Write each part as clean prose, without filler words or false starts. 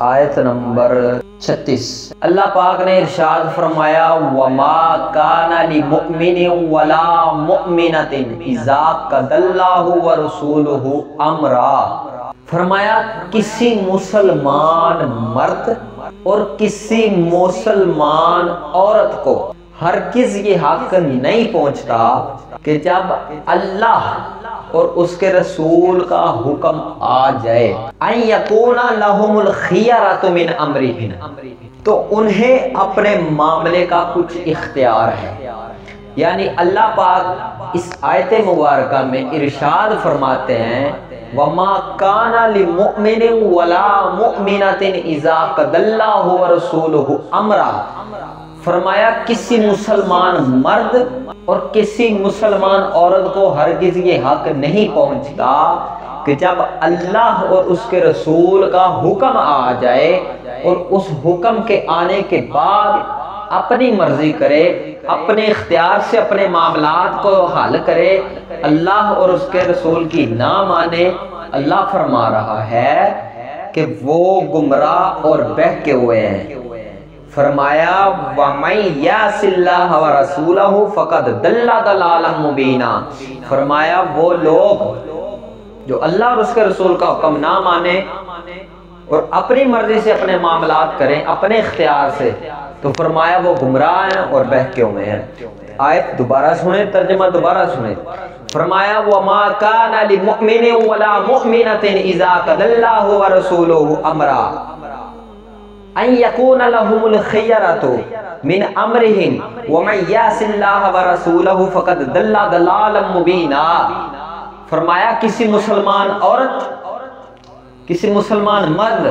آیت نمبر 36 اللہ پاک نے ارشاد فرمایا وَمَا كَانَ لِمُؤْمِنٍ وَلَا مُؤْمِنَةٍ إِذَا قَضَى اللَّهُ وَرَسُولُهُ أَمْرًا، فرمایا کسی مسلمان مرد اور کسی مسلمان عورت کو ہرگز یہ حق نہیں پہنچتا کہ جب اللہ اور اس کے رسول کا حکم آ جائے ان یکون لہم الخیرۃ من امرہم، تو انہیں اپنے معاملے کا کچھ اختیار ہے۔ یعنی اللہ پاک اس آیت مبارکہ میں ارشاد فرماتے ہیں وَمَا كَانَ لِمُؤْمِنٍ وَلَا مُؤْمِنَةٍ إِذَا قَضَى اللَّهُ وَرَسُولُهُ أَمْرًا، فرمایا کسی مسلمان مرد اور کسی مسلمان عورت کو ہرگز یہ حق نہیں پہنچتا کہ جب اللہ اور اس کے رسول کا حکم آ جائے اور اس حکم کے آنے کے بعد اپنی مرضی کرے، اپنے اختیار سے اپنے معاملات کو حل کرے، اللہ اور اس کے رسول کی نہ مانے۔ اللہ فرما رہا ہے کہ وہ گمراہ اور بہکے ہوئے ہیں۔ فرمایا وَمَن يَعْصِ اللَّهَ وَرَسُولَهُ فَقَدْ ضَلَّ ضَلَالًا مُبِينًا، فرمایا وہ لوگ جو اللہ اور اس کے رسول کا حکم نہ مانے اور اپنی مرضی سے اپنے معاملات کریں اپنے اختیار سے، تو فرمایا وہ گمراہ ہیں اور بہکے ہوئے ہیں۔ آیت دوبارہ سنیں، ترجمہ دوبارہ سنیں۔ فرمایا وَمَا كَانَ لِمُؤْمِنٍ وَلَا مُؤْمِنَةٍ إِذَا قَضَى اللَّهُ وَرَسُولُهُ أَمْرًا ان یکون لہم الخیرۃ من امرہم ومن یعص اللہ ورسولہ فقد ضل ضلالا مبینا، فرمایا کسی مسلمان عورت کسی مسلمان مرد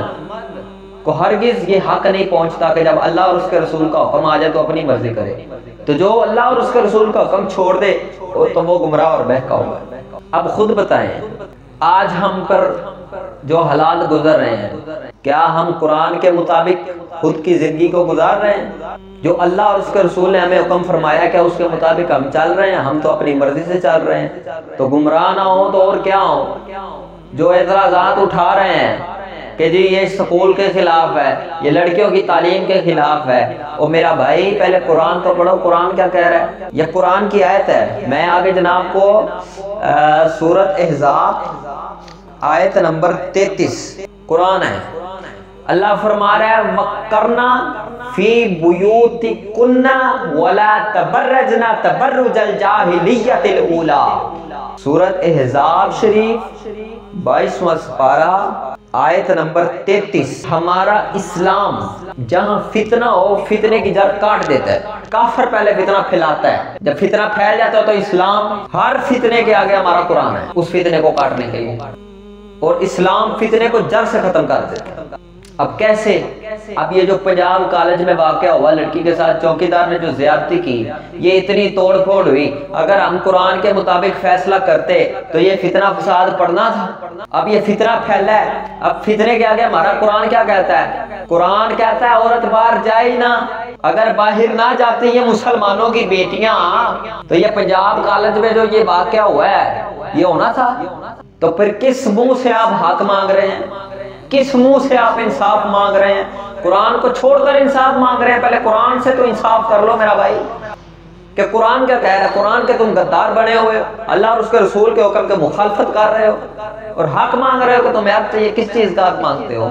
کو ہرگز یہ حق نہیں پہنچتا کہ جب اللہ اور اس کے رسول کا حکم آ جائے تو اپنی مرضی کرے، تو جو اللہ اور اس کے رسول کا حکم چھوڑ دے تو وہ گمراہ اور بہکا ہوا ہے۔ اب خود بتائیں آج ہم پر جو حالات گزر رہے ہیں، کیا ہم قرآن کے مطابق خود کی زندگی کو گزار رہے ہیں؟ جو اللہ اور اس کے رسول نے ہمیں حکم فرمایا کہ اس کے مطابق ہم چل رہے ہیں؟ ہم تو اپنی مرضی سے چل رہے ہیں، تو گمراہ نہ ہو تو اور کیا ہو؟ جو اعتراضات اٹھا رہے ہیں کہ جی یہ سکول کے خلاف ہے، یہ لڑکیوں کی تعلیم کے خلاف ہے، اور میرا بھائی پہلے قرآن تو پڑھو، قرآن کیا کہہ رہا ہے؟ یہ قرآن کی آیت ہے۔ میں آگے جناب کو سورۃ احزاب آیت نمبر 33 قرآن ہے، اللہ فرما رہا ہے وَقَرْنَا فِي بُيُوتِكُنَّ وَلَا تَبَرَّجْنَا تَبَرُّجَ الْجَاهِلِيَّةِ الْأُولَى، سورۃ احزاب شریف 22واں سپارہ آیت نمبر 33۔ ہمارا اسلام جہاں فتنہ ہو فتنے کی جڑ کاٹ دیتا ہے، کافر پہلے فتنہ پھیلاتا ہے، جب فتنہ پھیل جاتا ہے تو اسلام ہر فتنے کے آگے ہمارا قرآن ہے اس فتنے کو کاٹنے کے لیے، اور اسلام فتنے کو جڑ سے ختم کر دیتا ہے۔ اب کیسے؟ اب یہ جو پنجاب کالج میں واقعہ ہوا لڑکی کے ساتھ چوکیدار نے جو زیادتی کی، یہ اتنی توڑ پھوڑ ہوئی، اگر ہم قرآن کے مطابق فیصلہ کرتے تو یہ فتنہ فساد پڑنا تھا۔ اب یہ فتنہ پھیلا ہے، اب فتنے کے آگے ہمارا قرآن کیا کہتا ہے؟ قرآن کہتا ہے عورت باہر جائے نہ، اگر باہر نہ جاتی یہ مسلمانوں کی بیٹیاں، تو یہ پنجاب کالج میں جو یہ واقعہ ہوا ہے یہ ہونا تھا؟ تو پھر کس منہ سے آپ حق مانگ رہے ہیں؟ کس منہ سے آپ انصاف مانگ رہے ہیں؟ قرآن کو چھوڑ کر انصاف مانگ رہے ہیں؟ پہلے قرآن سے تو انصاف کر لو میرا بھائی، کہ قرآن کیا کہہ رہا ہے؟ قرآن کے تم غدار بنے ہوئے ہو، اللہ اور اس کے رسول کے حکم کے مخالفت کر رہے ہو اور حق مانگ رہے ہو، کہ تمہیں اب یہ کس چیز کا حق مانگتے ہو؟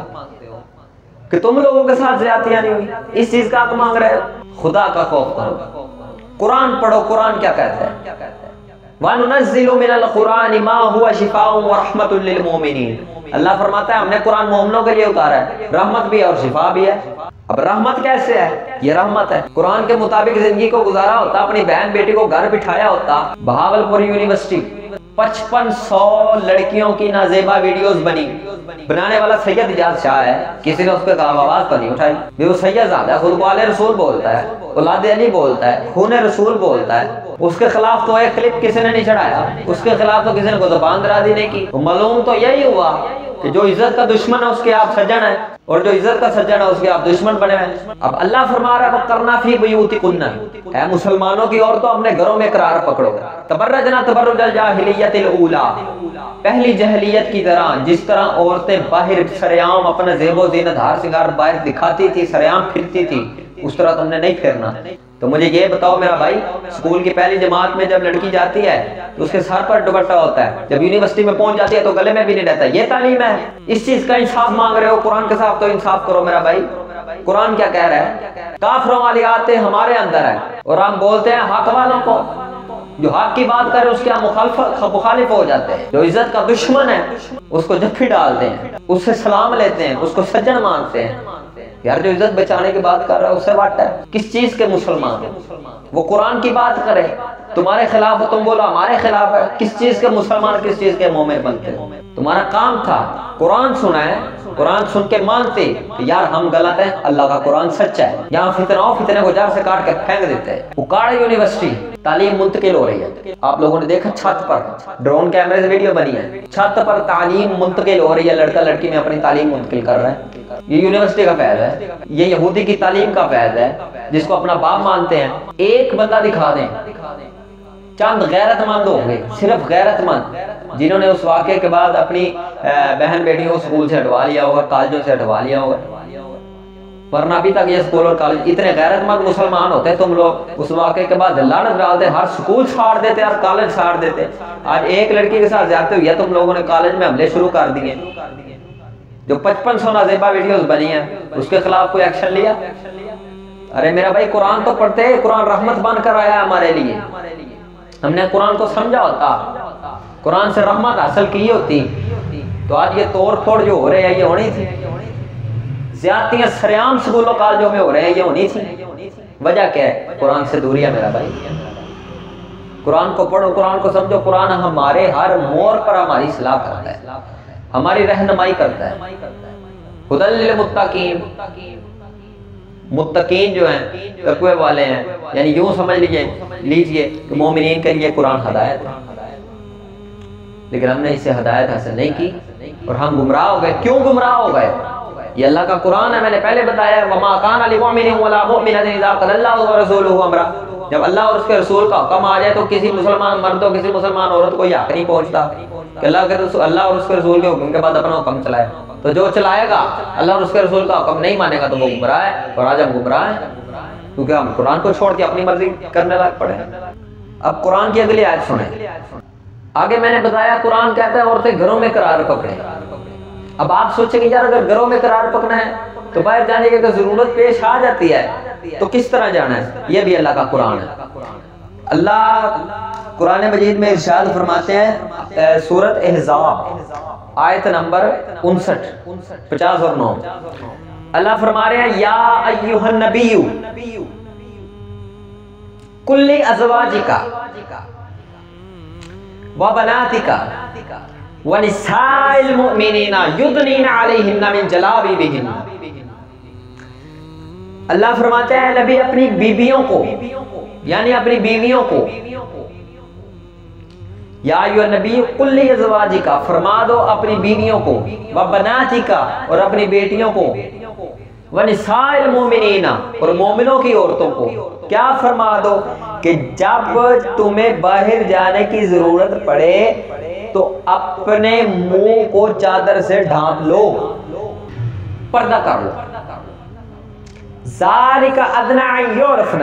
کہ تم لوگوں کے ساتھ زیادتیاں نہیں ہوئی، اس چیز کا حق مانگ رہے ہو؟ خدا کا خوف کرو، قرآن پڑھو، قرآن کیا کہتا ہے؟ وَنُنَزِّلُ مِنَ الْقُرْآنِ مَا هُوَ شِفَاءٌ وَرَحْمَةٌ لِّلْمُؤْمِنِينَ، اللہ فرماتا ہے ہم نے قرآن مومنوں کے لیے اتارا ہے، رحمت بھی ہے اور شفا بھی ہے۔ اب رحمت کیسے ہے؟ یہ رحمت ہے، قرآن کے مطابق زندگی کو گزارا ہوتا، اپنی بہن بیٹی کو گھر بٹھایا ہوتا، بہاولپور یونیورسٹی 5500 لڑکیوں کی نازیبا ویڈیوز بنی، بنانے والا سید اجاز شاہ ہے، کسی نے اس پہ کہا آواز تو نہیں اٹھائی، وہ سید زیادہ خود والے رسول بولتا ہے، اولاد علی بولتا ہے، خون رسول بولتا ہے، اس کے خلاف تو ایک کلپ کسی نے نہیں چڑھایا، اس کے خلاف تو کسی نے کو زبان درازی نہیں کی۔ معلوم تو یہی ہوا کہ جو عزت کا دشمن ہے اس کے آپ سجن ہے۔ اور جو عزت کا سجن ہے اس کے آپ دشمن بنے ہیں۔ اب اللہ فرما رہا ہے وَقَرْنَا فِي بُيُوتِكُنَّ، اے مسلمانوں کی عورتوں اپنے گھروں میں قرار پکڑو، تبرجنا تبرج الجاہلیت الاولی، پہلی جہلیت کی طرح، جس طرح عورتیں باہر سریعام اپنا زیب و زینت ہار سنگار باہر دکھاتی تھی، سریعام پھرتی تھی، اس طرح تم نے نہیں پھرنا۔ تو مجھے یہ بتاؤ میرا بھائی، اسکول کی پہلی جماعت میں جب لڑکی جاتی ہے تو اس کے سر پر دوپٹہ ہوتا ہے، جب یونیورسٹی میں پہنچ جاتی ہے تو گلے میں بھی نہیں رہتا، یہ تعلیم ہے؟ اس چیز کا انصاف مانگ رہے ہو قرآن کے ساتھ، تو انصاف کرو میرا بھائی۔ قرآن کیا کہہ رہا ہے؟ کافروں والی عادتیں ہمارے اندر ہے، اور ہم بولتے ہیں حق والوں کو، جو حق کی بات کرے اس کے ہم مخالف ہو جاتے ہیں، جو عزت کا دشمن ہے اس کو جفی ڈالتے ہیں، اس سے سلام لیتے ہیں، اس کو سجن مانتے ہیں۔ یار جو عزت بچانے کی بات کر رہا ہے اس سے واٹ ہے؟ کس چیز کے مسلمان؟ وہ قرآن کی بات کرے تمہارے خلاف، تم بولو ہمارے خلاف ہے۔ کس چیز کے مسلمان، کس چیز کے مومن بنتے؟ تمہارا کام تھا قرآن سنا ہے، قرآن سن کے مانتے کہ یار ہم غلط ہیں، اللہ کا قرآن سچا ہے۔ یہاں فتنے کو جار سے کاٹ کے پھینک دیتے ہیں۔ اکاڑ یونیورسٹی تعلیم منتقل ہو رہی ہے، آپ لوگوں نے دیکھا چھت پر ڈرون کیمرے سے ویڈیو بنی ہے، چھت پر تعلیم منتقل ہو رہی ہے، لڑکا لڑکی میں اپنی تعلیم منتقل کر رہا ہے۔ یہ یونیورسٹی کا فیض ہے، یہ یہودی کی تعلیم کا فیض ہے جس کو اپنا باپ مانتے ہیں۔ ایک بندہ دکھا دیں، چند غیرت مند ہوں گے، صرف غیرت مند، جنہوں نے اس واقعے کے بعد اپنی بہن بیٹیوں کو اسکول سے ہٹوا لیا ہوگا، کالجوں سے ہٹوا لیا ہوگا، ورنہ ابھی تک یہ اسکول اور کالج اتنے غیرت مند مسلمان ہوتے، تم لوگ اس واقعے کے بعد لعنت ڈالتے، ہر اسکول چھاڑ دیتے، ہر کالج چھاڑ دیتے۔ آج ایک لڑکی کے ساتھ زیادتی ہوئی ہے، تم لوگوں نے کالج میں حملے شروع کر دیے۔ جو 5500 نازیبا ویڈیوز بنی ہیں اس کے خلاف کوئی ایکشن لیا؟ ارے میرا بھائی قرآن تو پڑھتے، قرآن رحمت بن کر آیا ہمارے لیے، ہم نے قرآن کو سمجھا ہوتا، قرآن سے رحمت حاصل کی ہوتی تو آج یہ توڑ پھوڑ جو ہو رہے ہیں یہ ہونی تھی، زیادتیاں سریعام سکولوں کالجوں میں ہو رہے ہیں یہ ہونی تھی۔ وجہ کیا ہے؟ قرآن سے دوری ہے میرا بھائی۔ قرآن کو پڑھو، قرآن کو سمجھو، قرآن ہمارے ہر موڑ پر ہماری اصلاح کرتا ہے، ہماری رہنمائی کرتا ہے۔ ہدی للمتقین، متقین جو ہیں تقوی والے ہیں، یعنی یوں سمجھ لیجئے کہ مومنین کے لیے قرآن ہدایت ہے، لیکن ہم نے اس سے ہدایت حاصل نہیں کی اور ہم گمراہ ہو گئے۔ کیوں گمراہ ہو گئے؟ یہ اللہ کا قرآن ہے، میں نے پہلے بتایا وما کان لمؤمن ولا مؤمنۃ اذا قضى الله ورسوله امرا، جب اللہ اور اس کے رسول کا حکم آ جائے تو کسی مسلمان مرد اور کسی مسلمان عورت کو یہ حق نہیں پہنچتا کہ اللہ اور اس کے رسول کے حکم کے بعد اپنا حکم چلائے۔ تو جو چلائے گا اللہ اور اس کے رسول کا حکم نہیں مانے گا تو وہ گمراہ ہے، اور آج ہم گمراہ ہیں کیونکہ ہم قرآن کو چھوڑ کے اپنی مرضی کرنے لگ پڑے۔ اب قرآن کی اگلی آیت سنیں۔ آگے میں نے بتایا قرآن کہتا ہے عورتیں گھروں میں قرار پکڑیں۔ اب آپ سوچیں کہ یار اگر گھروں میں قرار پکڑنا ہے تو باہر جانے کی اگر ضرورت پیش آ جاتی ہے تو کس طرح جانا ہے؟ یہ بھی اللہ کا قرآن ہے۔ اللہ قرآن مجید میں ارشاد فرماتے ہیں، سورۃ احزاب آیت نمبر 59 50 اور 9، اللہ فرما رہے ہیں یا ایھا النبی کل ازواجک وبناتک ونساء المؤمنین یدنین علیہن من جلابیبہن۔ اللہ فرماتے ہیں نبی اپنی بیویوں کو، یعنی اپنی بیویوں کو، یا ایھا النبی قل لازواجک، فرما دو اپنی بیویوں کو، وبناتک، اور اپنی بیٹیوں کو، ونساء المؤمنین، اور مومنوں کی عورتوں کو۔ کیا فرما دو؟ کہ جب تمہیں باہر جانے کی ضرورت پڑے تو اپنے منہ کو چادر سے ڈھانپ لو، پردہ کر لو۔ ذالک ادنی ان یعرفن،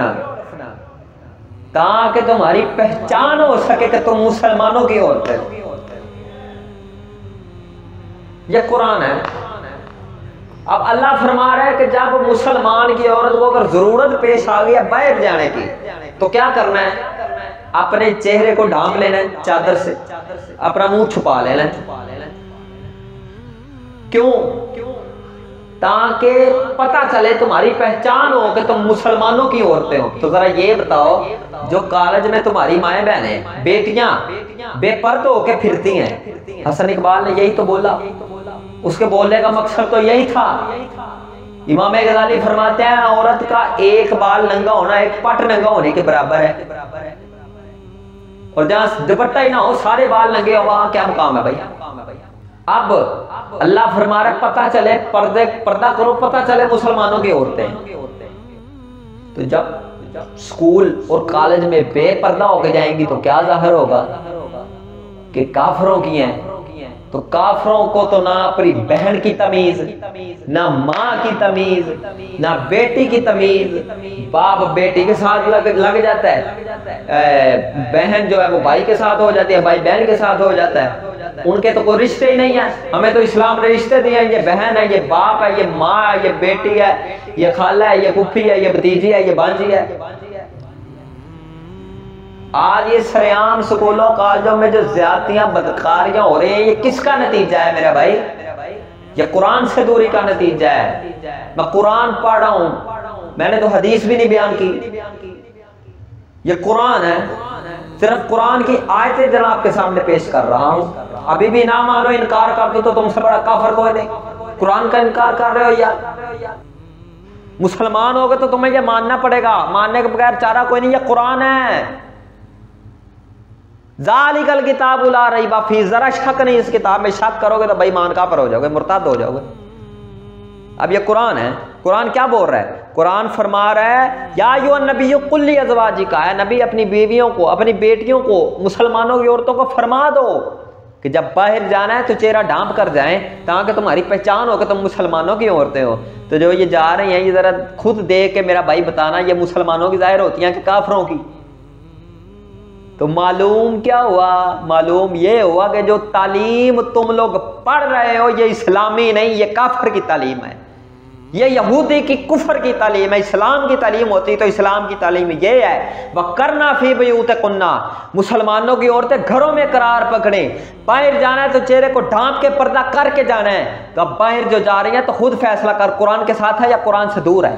تاکہ تمہاری پہچان ہو سکے کہ تم مسلمانوں کی عورت ہے۔ یہ قرآن ہے۔ اب اللہ فرما رہا ہے کہ جب مسلمان کی عورت کو اگر ضرورت پیش آ گئی باہر جانے کی تو کیا کرنا ہے؟ اپنے چہرے کو ڈھانپ لینا ہے چادر سے، اپنا منہ چھپا لینا ہے۔ کیوں؟ تاکہ پتہ چلے، تمہاری پہچان ہو کہ تم مسلمانوں کی عورتیں ہو۔ تو ذرا یہ بتاؤ، جو کالج میں تمہاری مائیں بہنیں بیٹیاں بے پردہ ہو کے پھرتی ہیں، حسن اقبال نے یہی تو بولا، اس کے بولنے کا مقصد تو یہی تھا۔ امام غزالی فرماتے ہیں عورت کا ایک بال ننگا ہونا ایک پٹ ننگا ہونے کے برابر ہے، اور جہاں دوپٹہ ہی نہ ہو سارے بال ننگے ہو وہاں کیا مقام ہے بھائی؟ اب اللہ فرما رہا ہے پتہ چلے پردہ کرو، پتہ چلے مسلمانوں کی عورتیں، تو جب اسکول اور کالج میں بے پردہ ہو کے جائیں گی تو کیا ظاہر ہوگا کہ کافروں کی ہیں. تو کافروں کو تو نہ اپنی بہن کی تمیز، نہ ماں کی تمیز، نہ بیٹی کی تمیز. باپ بیٹی کے ساتھ لگ جاتا ہے، بہن جو ہے وہ بھائی کے ساتھ ہو جاتی ہے، بھائی بہن کے ساتھ ہو جاتا ہے. ان کے تو کوئی رشتے ہی نہیں ہیں. ہمیں تو اسلام نے رشتے دیے ہیں، یہ بہن ہے، یہ باپ ہے، یہ ماں ہے، یہ بیٹی ہے، یہ خالہ ہے، یہ پھوپھی ہے، یہ بھتیجی ہے، یہ بانجی ہے. آج یہ سریعام سکولوں کالجوں میں جو زیادتیاں بدکاریاں ہو رہی ہیں، یہ کس کا نتیجہ ہے میرا بھائی؟ یہ قرآن سے دوری کا نتیجہ ہے. میں قرآن پڑھ رہا ہوں، میں نے تو حدیث بھی نہیں بیان کی، یہ قرآن ہے، صرف قرآن کی آیتیں جناب کے سامنے پیش کر رہا ہوں. ابھی بھی نہ مانو، انکار کر دو تو تم سے بڑا کافر کوئی نہیں. قرآن کا انکار کر رہے ہو یا مسلمان ہوگے تو تمہیں یہ ماننا پڑے گا، ماننے کے بغیر چارہ کوئی نہیں. یہ قرآن ہے. ذالک الکتاب لا ریب فیہ، ذرا شک نہیں اس کتاب میں. شک کرو گے تو بے ایمان کافر ہو جاؤ گے، مرتد ہو جاؤ گے. اب یہ قرآن ہے. قرآن کیا بول رہا ہے؟ قرآن فرما رہا ہے یا ایھا النبی قل لازواجک، ہے نبی اپنی بیویوں کو، اپنی بیٹیوں کو، مسلمانوں کی عورتوں کو فرما دو کہ جب باہر جانا ہے تو چہرہ ڈھانپ کر جائیں تاکہ تمہاری پہچان ہو کہ تم مسلمانوں کی عورتیں ہو. تو جو یہ جا رہی ہیں، یہ ذرا خود دیکھ کے میرا بھائی بتانا یہ مسلمانوں کی ظاہر ہوتی ہیں کہ کافروں کی. تو معلوم کیا ہوا؟ معلوم یہ ہوا کہ جو تعلیم تم لوگ پڑھ رہے ہو یہ اسلامی نہیں، یہ کافر کی تعلیم ہے، یہ یہودی کی کفر کی تعلیم ہے. اسلام کی تعلیم ہوتی تو اسلام کی تعلیم یہ ہے وَقَرْنَا فِي بُيُوتِكُنَّ، مسلمانوں کی عورتیں گھروں میں قرار پکڑیں. باہر جانا ہے تو چہرے کو ڈھانپ کے پردہ کر کے جانا ہے. تو اب باہر جو جا رہی ہیں تو خود فیصلہ کر، قرآن کے ساتھ ہے یا قرآن سے دور ہے.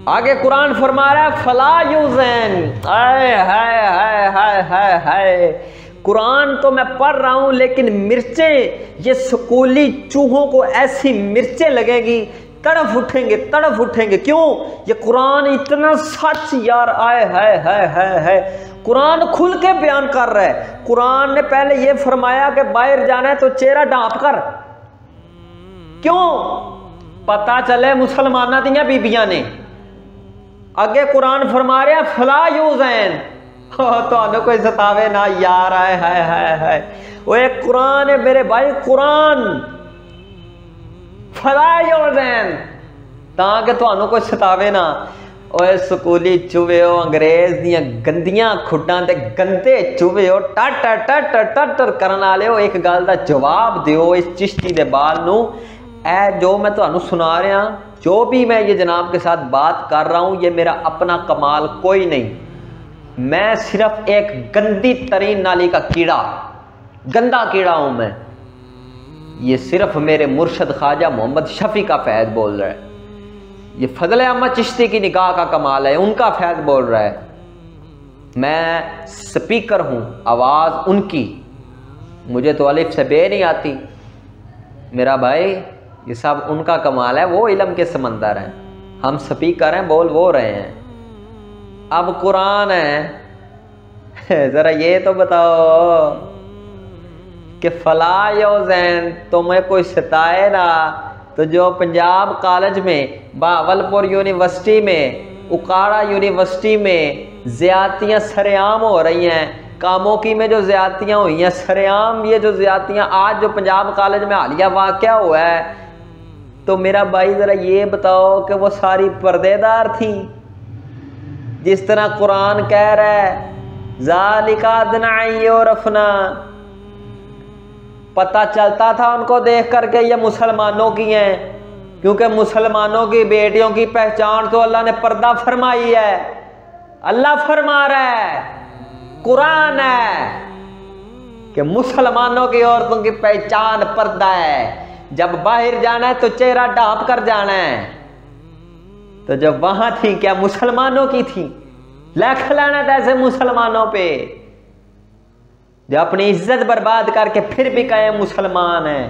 آگے قرآن فرما رہا ہے فلا یوزن، ہائے ہائے ہائے ہائے ہائے ہائے. قرآن تو میں پڑھ رہا ہوں لیکن مرچیں، یہ سکولی چوہوں کو ایسی مرچیں لگیں گی، تڑف اٹھیں گے. کیوں؟ یہ قرآن اتنا سچ یار، آئے ہائے ہائے ہائے ہائے. قرآن کھل کے بیان کر رہا ہے. قرآن نے پہلے یہ فرمایا کہ باہر جانا ہے تو چہرہ ڈھانپ کر. کیوں؟ پتہ چلے مسلمانہ دیاں بیبیاں نے. اگے قرآن فرما رہا ہے فلا یوزین، تو کوئی ستاوے نہ یار، آئے ہائے ہائے ہائے. وہ ایک قرآن ہے میرے بھائی، قرآن فلا یوزین تاکہ تو کوئی ستاوے نہ. اوے سکولی چوہے ہو، انگریز دیاں گندیاں کھڈاں تے گندے چوہے ہو، ٹٹ ٹٹ ٹٹ ٹٹ کرن والے ہو. ایک گل دا جواب دیو اس چشتی دے بال نو. اے جو میں تانوں سنا رہا، جو بھی میں یہ جناب کے ساتھ بات کر رہا ہوں، یہ میرا اپنا کمال کوئی نہیں. میں صرف ایک گندی ترین نالی کا کیڑا، گندا کیڑا ہوں میں. یہ صرف میرے مرشد خواجہ محمد شفیع کا فیض بول رہا ہے. یہ فضل احمد چشتی کی نگاہ کا کمال ہے، ان کا فیض بول رہا ہے. میں سپیکر ہوں، آواز ان کی. مجھے تو الف سے بے نہیں آتی میرا بھائی. یہ سب ان کا کمال ہے، وہ علم کے سمندر ہیں، ہم سپیکر ہیں، بول وہ رہے ہیں. اب قرآن ہے، ذرا یہ تو بتاؤ کہ فلا یوزین، تمہیں کوئی ستائے نہ. تو جو پنجاب کالج میں، بہاولپور یونیورسٹی میں، اکاڑا یونیورسٹی میں زیادتیاں سرعام ہو رہی ہیں، کاموکی میں جو زیادتیاں ہوئی ہیں سرعام، یہ جو زیادتیاں آج جو پنجاب کالج میں حالیہ واقعہ ہوا ہے، تو میرا بھائی ذرا یہ بتاؤ کہ وہ ساری پردے دار تھیں جس طرح قرآن کہہ رہا ہے ذالک ادنیٰ ان یعرفنا. پتہ چلتا تھا ان کو دیکھ کر کے یہ مسلمانوں کی ہیں، کیونکہ مسلمانوں کی بیٹیوں کی پہچان تو اللہ نے پردہ فرمائی ہے. اللہ فرما رہا ہے، قرآن ہے کہ مسلمانوں کی عورتوں کی پہچان پردہ ہے. جب باہر جانا ہے تو چہرہ ڈھانپ کر جانا ہے. تو جب وہاں تھی کیا مسلمانوں کی تھی؟ لاکھ لعنت ایسے مسلمانوں پہ جو اپنی عزت برباد کر کے پھر بھی کہیں مسلمان ہیں.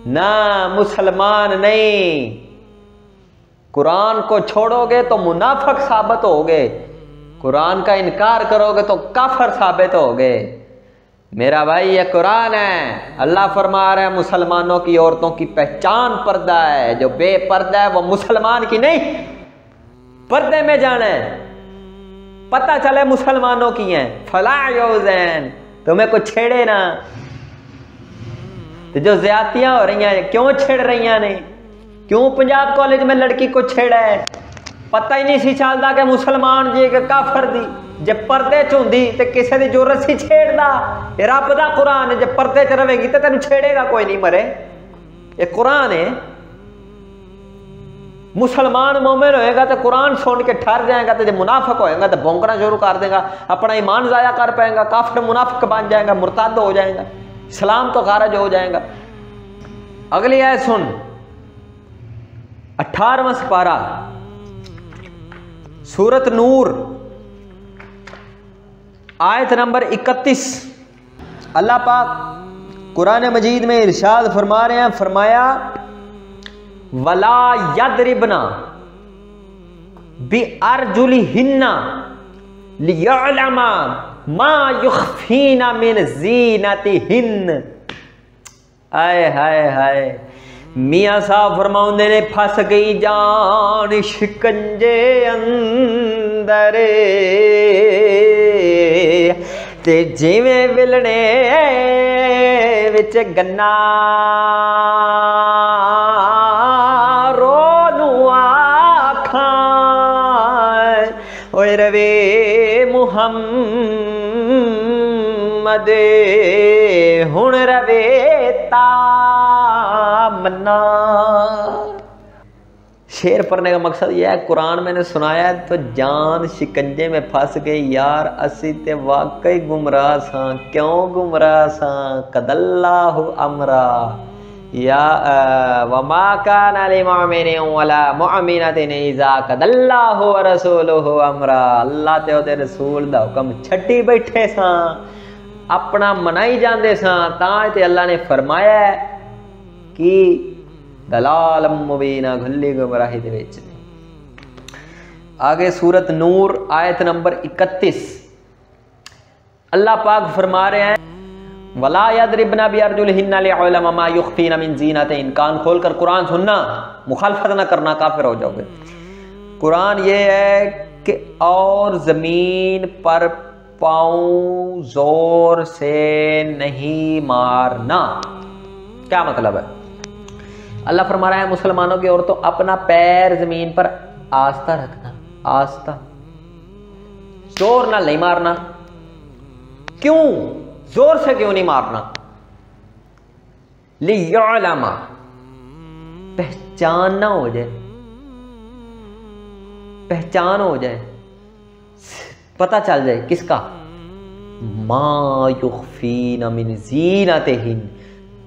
نہ مسلمان نہیں. قرآن کو چھوڑو گے تو منافق ثابت ہوگے، قرآن کا انکار کرو گے تو کافر ثابت ہوگے. میرا بھائی یہ قرآن ہے، اللہ فرما رہے ہیں مسلمانوں کی عورتوں کی پہچان پردہ ہے، جو بے پردہ ہے وہ مسلمان کی نہیں، پردے میں جانا ہے، پتہ چلے مسلمانوں کی ہیں۔ فلا یوزین، تمہیں کوئی چھیڑے نا۔ تو جو زیادتیاں ہو رہی ہیں کیوں چھیڑ رہی ہیں نہیں؟ کیوں پنجاب کالج میں لڑکی کو چھیڑا ہے؟ پتہ ہی نہیں سی چلتا کہ مسلمان جی کہ کافر دی، جب پردے چوندی تے کسے دی ضرورت سی چھیڑدا؟ یہ رب دا قرآن ہے، جب پردے چ رہے گی تے تینوں چھیڑے گا کوئی نہیں مرے۔ یہ قرآن ہے، مسلمان مومن ہوئے گا تو قرآن سن کے ٹھہر جائے گا، تو جب منافق ہوئے گا تو بھونکنا شروع کر دے گا، اپنا ایمان ضائع کر پائے گا، کافر منافق بن جائے گا، مرتد ہو جائے گا، اسلام تو خارج ہو جائے گا۔ اگلی آیت سن، 18واں سپارہ سورت نور آیت نمبر 31۔ اللہ پاک قرآن مجید میں ارشاد فرما رہے ہیں، فرمایا وَلَا يَضْرِبْنَ بِأَرْجُلِهِنَّ لِيَعْلَمَ مَا يُخْفِينَ مِنْ زِينَتِهِنَّ۔ آئے ہائے ہائے، میاں صاحب فرماؤندے نے پھنس گئی جان شکنجے اندر، تے جیویں ولنے وچ گنا رونو آکھاں، اوئے روے محمد ہن روے تامنا۔ شعر پڑھنے کا مقصد یہ ہے، قرآن میں نے سنایا ہے تو جان شکنجے میں پھنس گئی یار، اسی تے واقعی گمراہ ساں۔ کیوں گمراہ ساں؟ قد اللہ امرا یا وما کان لمؤمن ولا مؤمنۃ اذا قضى اللہ ورسولہ امرا۔ اللہ تے اودے رسول دا حکم چھڈی بیٹھے ساں، اپنا منائی جاندے ساں، تاں تے اللہ نے فرمایا ہے کہ دلال مبینہ، گھلی گمراہی دے وچ۔ آگے سورت نور آیت نمبر 31، اللہ پاک فرما رہے ہیں وَلَا يَضْرِبْنَ بِأَرْجُلِهِنَّ لِيَعْلَمَ مَا يُخْفِينَ مِنْ زِينَتِهِنَّ۔ کان کھول کر قرآن سننا، مخالفت نہ کرنا، کافر ہو جاؤ گے۔ قرآن یہ ہے کہ اور زمین پر پاؤں زور سے نہیں مارنا۔ کیا مطلب ہے؟ اللہ فرما رہا ہے مسلمانوں کی عورتوں اپنا پیر زمین پر آستہ رکھنا، آستہ، زور نہ نہیں مارنا۔ کیوں زور سے کیوں نہیں مارنا؟ لیعلم، پہچان نہ ہو جائے، پہچان ہو جائے، پتہ چل جائے کس کا؟ ما یخفین من زینتہن،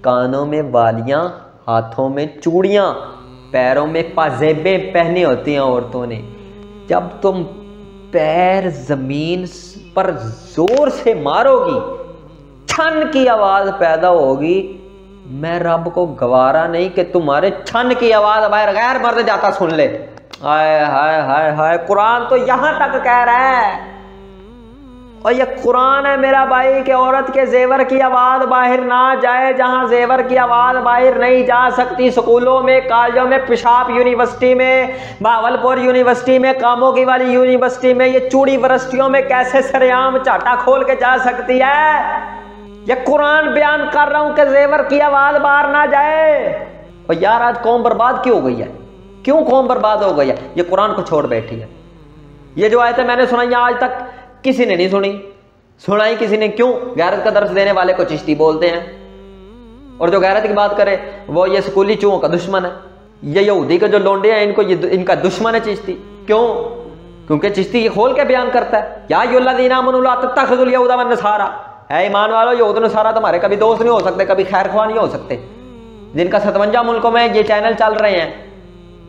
کانوں میں والیاں، ہاتھوں میں چوڑیاں، پیروں میں پازیبیں پہنی ہوتی ہیں عورتوں نے۔ جب تم پیر زمین پر زور سے مارو گی، چھن کی آواز پیدا ہوگی، میں رب کو گوارا نہیں کہ تمہارے چھن کی آواز باہر غیر مرد جاتا سن لے۔ ہائے ہائے ہائے ہائے، قرآن تو یہاں تک کہہ رہا ہے، اور یہ قرآن ہے میرا بھائی کہ عورت کے زیور کی آواز باہر نہ جائے۔ جہاں زیور کی آواز باہر نہیں جا سکتی، سکولوں میں، کالجوں میں، پیشاب یونیورسٹی میں، بہاولپور یونیورسٹی میں، کاموں کی والی یونیورسٹی میں، یہ چوڑی یونیورسٹیوں میں کیسے سریعام چاٹا کھول کے جا سکتی ہے؟ یہ قرآن بیان کر رہا ہوں کہ زیور کی آواز باہر نہ جائے۔ اور یار آج قوم برباد کیوں ہو گئی ہے؟ کیوں قوم برباد ہو گئی ہے؟ یہ قرآن کو چھوڑ بیٹھی ہے۔ یہ جو آیتیں میں نے سنائی آج تک کسی نے نہیں سنی، سنائی کسی نے کیوں؟ غیرت کا درس دینے والے کو چشتی بولتے ہیں، اور جو غیرت کی بات کرے وہ یہ سکولی چوہوں کا دشمن ہے۔ یہ یہودی کے جو لونڈے ہیں ان کا دشمن ہے چشتی۔ کیوں؟ کیونکہ چشتی یہ کھول کے بیان کرتا ہے یا ایھا الذین آمنوا لا تتخذوا اليہود والنصارى، اے ایمان والو یہود و نصارہ تمہارے کبھی دوست نہیں ہو سکتے، کبھی خیر خواہ نہیں ہو سکتے۔ جن کا 57 ملکوں میں یہ چینل چل رہے ہیں،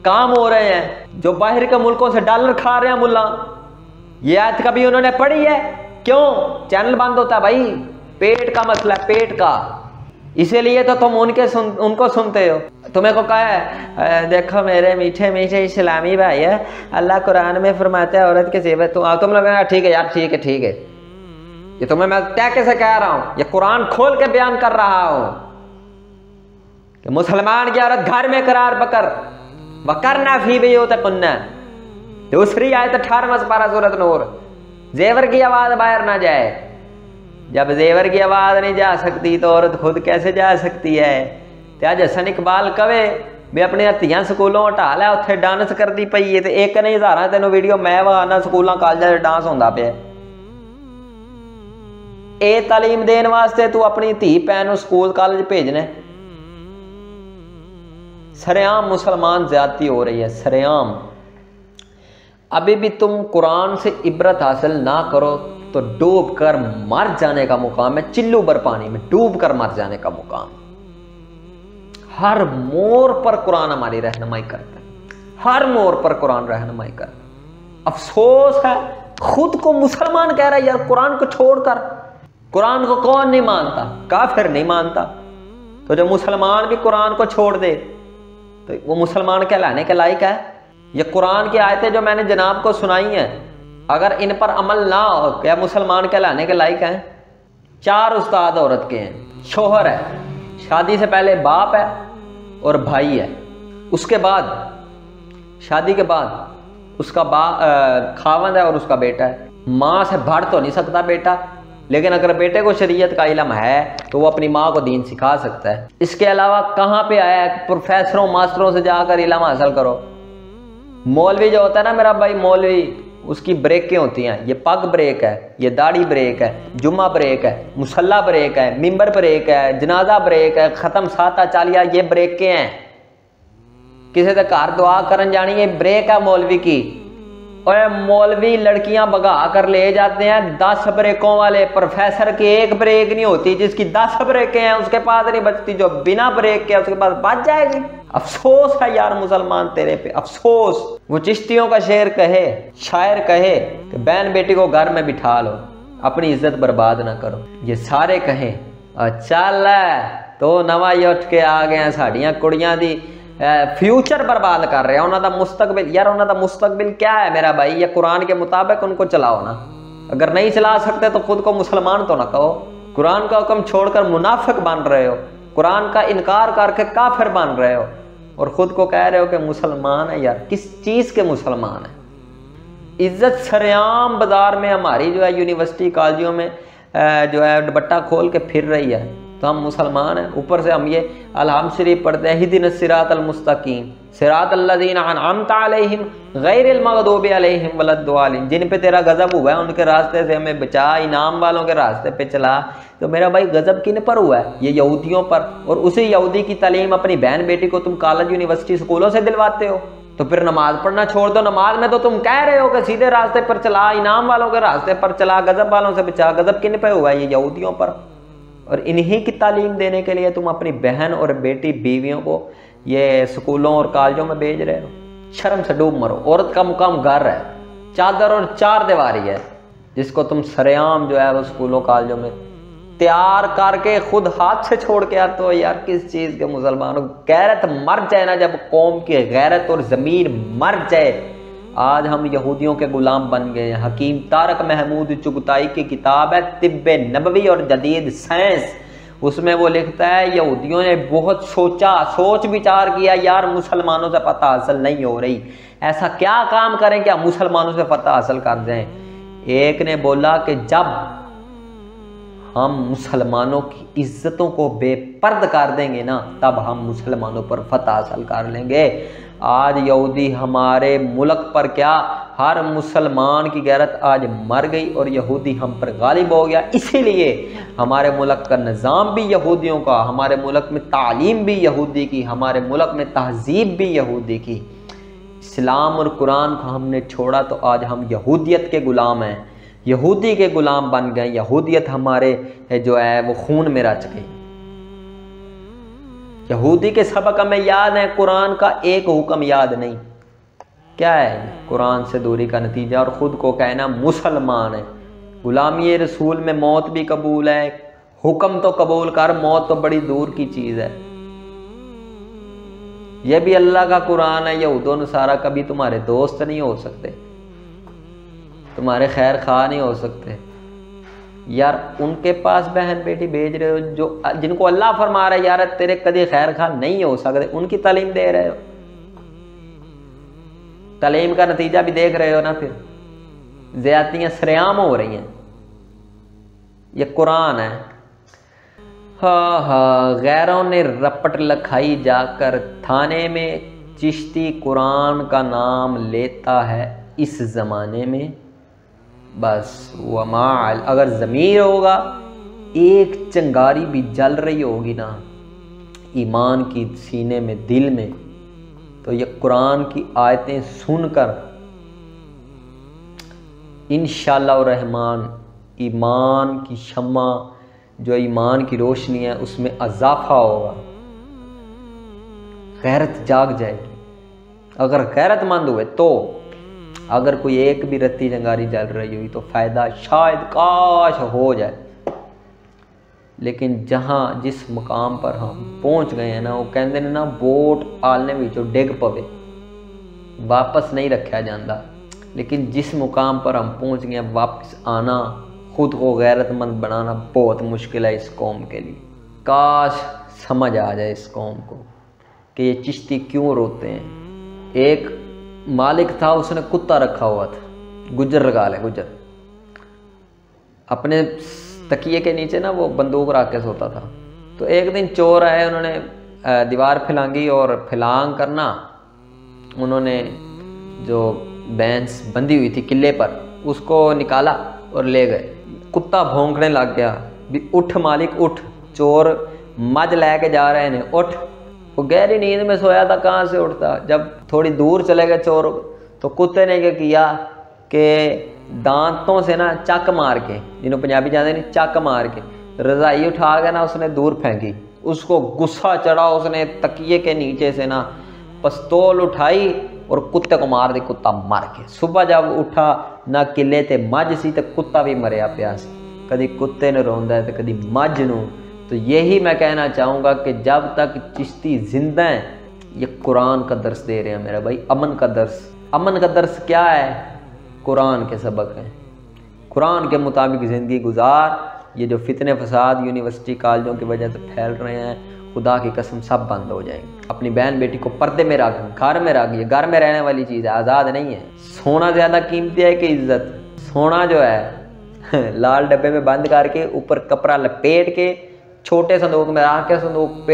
کام ہو رہے ہیں، جو باہر کے ملکوں سے ڈالر کھا رہے ہیں ملا، یہ آیت کبھی انہوں نے پڑھی ہے؟ کیوں؟ چینل بند ہوتا ہے بھائی، پیٹ کا مسئلہ ہے، پیٹ کا، اسی لیے تو تم ان کو سنتے ہو۔ تمہیں کو کہا ہے دیکھو میرے میٹھے میٹھے اسلامی بھائی ہے، اللہ قرآن میں فرماتا ہے عورت کے زیور، تم لوگ ٹھیک ہے یار، ٹھیک ہے ٹھیک ہے، یہ تمہیں میں ٹیکے سے کہہ رہا ہوں، یہ قرآن کھول کے بیان کر رہا ہوں کہ مسلمان کی عورت گھر میں قرار پکڑ وَقَرْنَ فِي بُيُوتِكُنَّ، دوسری آیت 18واں پارہ سورۃ نور، زیور کی آواز باہر نہ جائے۔ جب زیور کی آواز نہیں جا سکتی تو عورت خود کیسے جا سکتی ہے؟ تے اج حسن اقبال کہے میں اپنے ہتھیاں سکولوں ہٹا لیا، اتنے ڈانس کرتی پئی ہے، ایک نہیں ہزاراں تینوں ویڈیو میں وہانا سکولاں کالجاں تے ڈانس ہوندا پیا۔ اے تعلیم دین واسطے تو اپنی دھی بہن سکول کالج بھیجنا؟ سرعام مسلمان زیادتی ہو رہی ہے، سرعام۔ ابھی بھی تم قرآن سے عبرت حاصل نہ کرو تو ڈوب کر مر جانے کا مقام ہے، چلو بر پانی میں ڈوب کر مر جانے کا مقام۔ ہر موڑ پر قرآن ہماری رہنمائی کرتا ہے، ہر موڑ پر قرآن رہنمائی کرتا ہے۔ افسوس ہے خود کو مسلمان کہہ رہا ہے یار قرآن کو چھوڑ کر۔ قرآن کو کون نہیں مانتا؟ کافر نہیں مانتا۔ تو جو مسلمان بھی قرآن کو چھوڑ دے تو وہ مسلمان کہلانے کے لائق ہے؟ یہ قرآن کی آیتیں جو میں نے جناب کو سنائی ہیں، اگر ان پر عمل نہ ہو کیا مسلمان کہلانے کے لائق ہیں؟ 4 استاد عورت کے ہیں، شوہر ہے، شادی سے پہلے باپ ہے اور بھائی ہے، اس کے بعد شادی کے بعد اس کا خاوند ہے اور اس کا بیٹا ہے۔ ماں سے بڑھ تو نہیں سکتا بیٹا، لیکن اگر بیٹے کو شریعت کا علم ہے تو وہ اپنی ماں کو دین سکھا سکتا ہے۔ اس کے علاوہ کہاں پہ آیا ہے پروفیسروں ماسٹروں سے جا کر علم حاصل کرو؟ مولوی جو ہوتا ہے نا میرا بھائی، مولوی اس کی بریکیں ہوتی ہیں، یہ پگ بریک ہے، یہ داڑھی بریک ہے، جمعہ بریک ہے، مصلی بریک ہے، ممبر بریک ہے، جنازہ بریک ہے، ختم ساتہ چالیہ، یہ بریکیں ہیں۔ کسی سے گھر دعا کرن جانی یہ بریک ہے مولوی کی۔ اور مولوی لڑکیاں بگا کر لے جاتے ہیں 10 بریکوں والے، پروفیسر کی ایک بریک نہیں ہوتی، جس کی 10 بریکیں ہیں اس کے پاس نہیں بچتی، جو بنا بریک کے اس کے پاس بچ جائے گی۔ افسوس ہے یار مسلمان تیرے پہ، افسوس۔ وہ چشتیوں کا شعر کہے، شاعر کہے کہ بہن بیٹی کو گھر میں بٹھا لو، اپنی عزت برباد نہ کرو، یہ سارے کہیں چل تو نواں ہی اٹھ کے آ گئے ہیں ساڑیاں کڑیاں دی فیوچر برباد کر رہے ہیں، انہوں دا مستقبل۔ یار انہوں دا مستقبل کیا ہے میرا بھائی؟ یہ قرآن کے مطابق ان کو چلاؤ نا، اگر نہیں چلا سکتے تو خود کو مسلمان تو نہ کہو۔ قرآن کا حکم چھوڑ کر منافق بن رہے ہو، قرآن کا انکار کر کے کافر بن رہے ہو، اور خود کو کہہ رہے ہو کہ مسلمان ہے۔ یار کس چیز کے مسلمان ہیں؟ عزت سرعام بازار میں ہماری جو ہے یونیورسٹی کالجوں میں جو ہے دوپٹہ کھول کے پھر رہی ہے تو ہم مسلمان ہیں۔ اوپر سے ہم یہ الحمد شریف پڑھتے ہیں، اہدنا الصراط المستقیم صراط الذین انعمت علیہم غیر المغضوب علیہم ولا الضالین، جن پہ تیرا غضب ہوا ہے ان کے راستے سے ہمیں بچا، انعام والوں کے راستے پہ چلا۔ تو میرا بھائی غضب کن پر ہوا ہے؟ یہ یہودیوں پر، اور اسی یہودی کی تعلیم اپنی بہن بیٹی کو تم کالج یونیورسٹی سکولوں سے دلواتے ہو۔ تو پھر نماز پڑھنا چھوڑ دو، نماز میں تو تم کہہ رہے ہو کہ سیدھے راستے پر چلا، انعام والوں کے راستے پر چلا، غضب والوں سے بچا۔ غضب کن پہ ہوا ہے؟ یہ یہودیوں پر، اور انہی کی تعلیم دینے کے لیے تم اپنی بہن اور بیٹی بیویوں کو یہ سکولوں اور کالجوں میں بھیج رہے ہو۔ شرم سے ڈوب مرو۔ عورت کا مقام گھر ہے، چادر اور 4 دیواری ہے، جس کو تم سرعام جو ہے وہ سکولوں کالجوں میں تیار کر کے خود ہاتھ سے چھوڑ کے آتے ہو۔ یار کس چیز کے مسلمانوں؟ غیرت مر جائے نا، جب قوم کی غیرت اور ضمیر مر جائے۔ آج ہم یہودیوں کے غلام بن گئے ہیں۔ حکیم طارق محمود چغتائی کی کتاب ہے طب نبوی اور جدید سائنس، اس میں وہ لکھتا ہے یہودیوں نے بہت سوچا، سوچ بچار کیا، یار مسلمانوں سے فتح حاصل نہیں ہو رہی، ایسا کیا کام کریں کہ ہم مسلمانوں سے فتح حاصل کر دیں۔ ایک نے بولا کہ جب ہم مسلمانوں کی عزتوں کو بے پرد کر دیں گے نا، تب ہم مسلمانوں پر فتح حاصل کر لیں گے۔ آج یہودی ہمارے ملک پر کیا، ہر مسلمان کی غیرت آج مر گئی اور یہودی ہم پر غالب ہو گیا۔ اسی لیے ہمارے ملک کا نظام بھی یہودیوں کا، ہمارے ملک میں تعلیم بھی یہودی کی، ہمارے ملک میں تہذیب بھی یہودی کی۔ اسلام اور قرآن کو ہم نے چھوڑا تو آج ہم یہودیت کے غلام ہیں، یہودی کے غلام بن گئے۔ یہودیت ہمارے جو ہے وہ خون میں رچ گئی۔ یہودی کے سبق ہمیں یاد ہیں، قرآن کا ایک حکم یاد نہیں۔ کیا ہے؟ قرآن سے دوری کا نتیجہ، اور خود کو کہنا مسلمان ہے۔ غلامی رسول میں موت بھی قبول ہے، حکم تو قبول کر، موت تو بڑی دور کی چیز ہے۔ یہ بھی اللہ کا قرآن ہے۔ یہود و نصارہ کبھی تمہارے دوست نہیں ہو سکتے، تمہارے خیر خواہ نہیں ہو سکتے۔ یار ان کے پاس بہن بیٹی بھیج رہے ہو جو جن کو اللہ فرما رہا ہے یار تیرے کدی خیر خواہ نہیں ہو سکتے، ان کی تعلیم دے رہے ہو۔ تعلیم کا نتیجہ بھی دیکھ رہے ہو نا، پھر زیادتیاں سرعام ہو رہی ہیں۔ یہ قرآن ہے۔ غیروں نے رپٹ لکھائی جا کر تھانے میں، چشتی قرآن کا نام لیتا ہے اس زمانے میں، بس ومال اگر ضمیر ہوگا ایک چنگاری بھی جل رہی ہوگی نا ایمان کی سینے میں، دل میں، تو یہ قرآن کی آیتیں سن کر انشاءاللہ الرحمن ایمان کی شمع جو ایمان کی روشنی ہے اس میں اضافہ ہوگا، غیرت جاگ جائے گی اگر غیرت مند ہوئے تو۔ اگر کوئی ایک بھی رتی چنگاری جل رہی ہوئی تو فائدہ شاید کاش ہو جائے، لیکن جس مقام پر ہم پہنچ گئے ہیں نا، وہ کہندے نے نا بوٹ آلنے وچوں ڈگ پوے واپس نہیں رکھا جاندہ، لیکن جس مقام پر ہم پہنچ گئے ہیں واپس آنا، خود کو غیرت مند بنانا بہت مشکل ہے اس قوم کے لیے۔ کاش سمجھ آ جائے اس قوم کو کہ یہ چشتی کیوں روتے ہیں۔ ایک مالک تھا، اس نے کتا رکھا ہوا تھا، گجر لگا لے گجر، اپنے تکیے کے نیچے نا وہ بندوق رکھ کے سوتا تھا۔ تو ایک دن چور آئے، انہوں نے دیوار پھلانگی اور پھلانگ کرنا انہوں نے جو بینس بندھی ہوئی تھی قلعے پر اس کو نکالا اور لے گئے۔ کتا بھونکنے لگ گیا بھی اٹھ مالک اٹھ، چور مجھ لے کے جا رہے ہیں، اٹھ۔ وہ گہری نیند میں سویا تھا، کہاں سے اٹھتا؟ جب تھوڑی دور چلے گئے چور تو کتے نے کیا کیا کہ دانتوں سے نا چک مار کے، جنہوں پنجابی جانتے نہیں، چک مار کے رضائی اٹھا کے نا اس نے دور پھینکی۔ اس کو غصہ چڑھا، اس نے تکیے کے نیچے سے نا پستول اٹھائی اور کتے کو مار دی، کتا مر کے۔ صبح جب اٹھا نہ قلعے تے مجھ سی تے کتا بھی مریا پیا سی، کدی کتے نے روندا ہے تے کدی مجھ نو۔ تو یہی میں کہنا چاہوں گا کہ جب تک چشتی زندہ ہیں یہ قرآن کا درس دے رہے ہیں میرا بھائی، امن کا درس۔ امن کا درس کیا ہے؟ قرآن کے سبق ہیں، قرآن کے مطابق زندگی گزار۔ یہ جو فتنے فساد یونیورسٹی کالجوں کی وجہ سے پھیل رہے ہیں، خدا کی قسم سب بند ہو جائیں گے۔ اپنی بہن بیٹی کو پردے میں رکھ، گھر میں رکھ، یہ گھر میں رہنے والی چیز ہے، آزاد نہیں ہے۔ سونا زیادہ قیمتی ہے کہ عزت؟ سونا جو ہے لال ڈبے میں بند کر کے اوپر کپڑا لپیٹ کے چھوٹے صندوق میں رکھ کے صندوق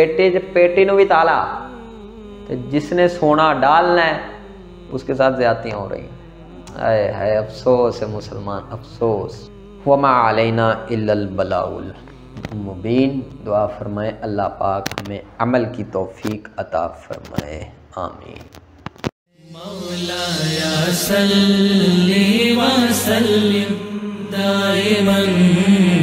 پیٹی نو بھی تالا، تو جس نے سونا ڈالنا ہے اس کے ساتھ زیادتیاں ہو رہی ہیں۔ اے ہے افسوس ہے مسلمان، افسوس۔ وما علینا الا البلاغ المبین۔ دعا فرمائے اللہ پاک ہمیں عمل کی توفیق عطا فرمائے، آمین۔ مولایا صلی وسلم دائما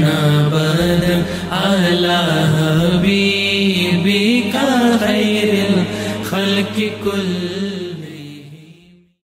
ابدا علی حبیبک خیر الخلق کل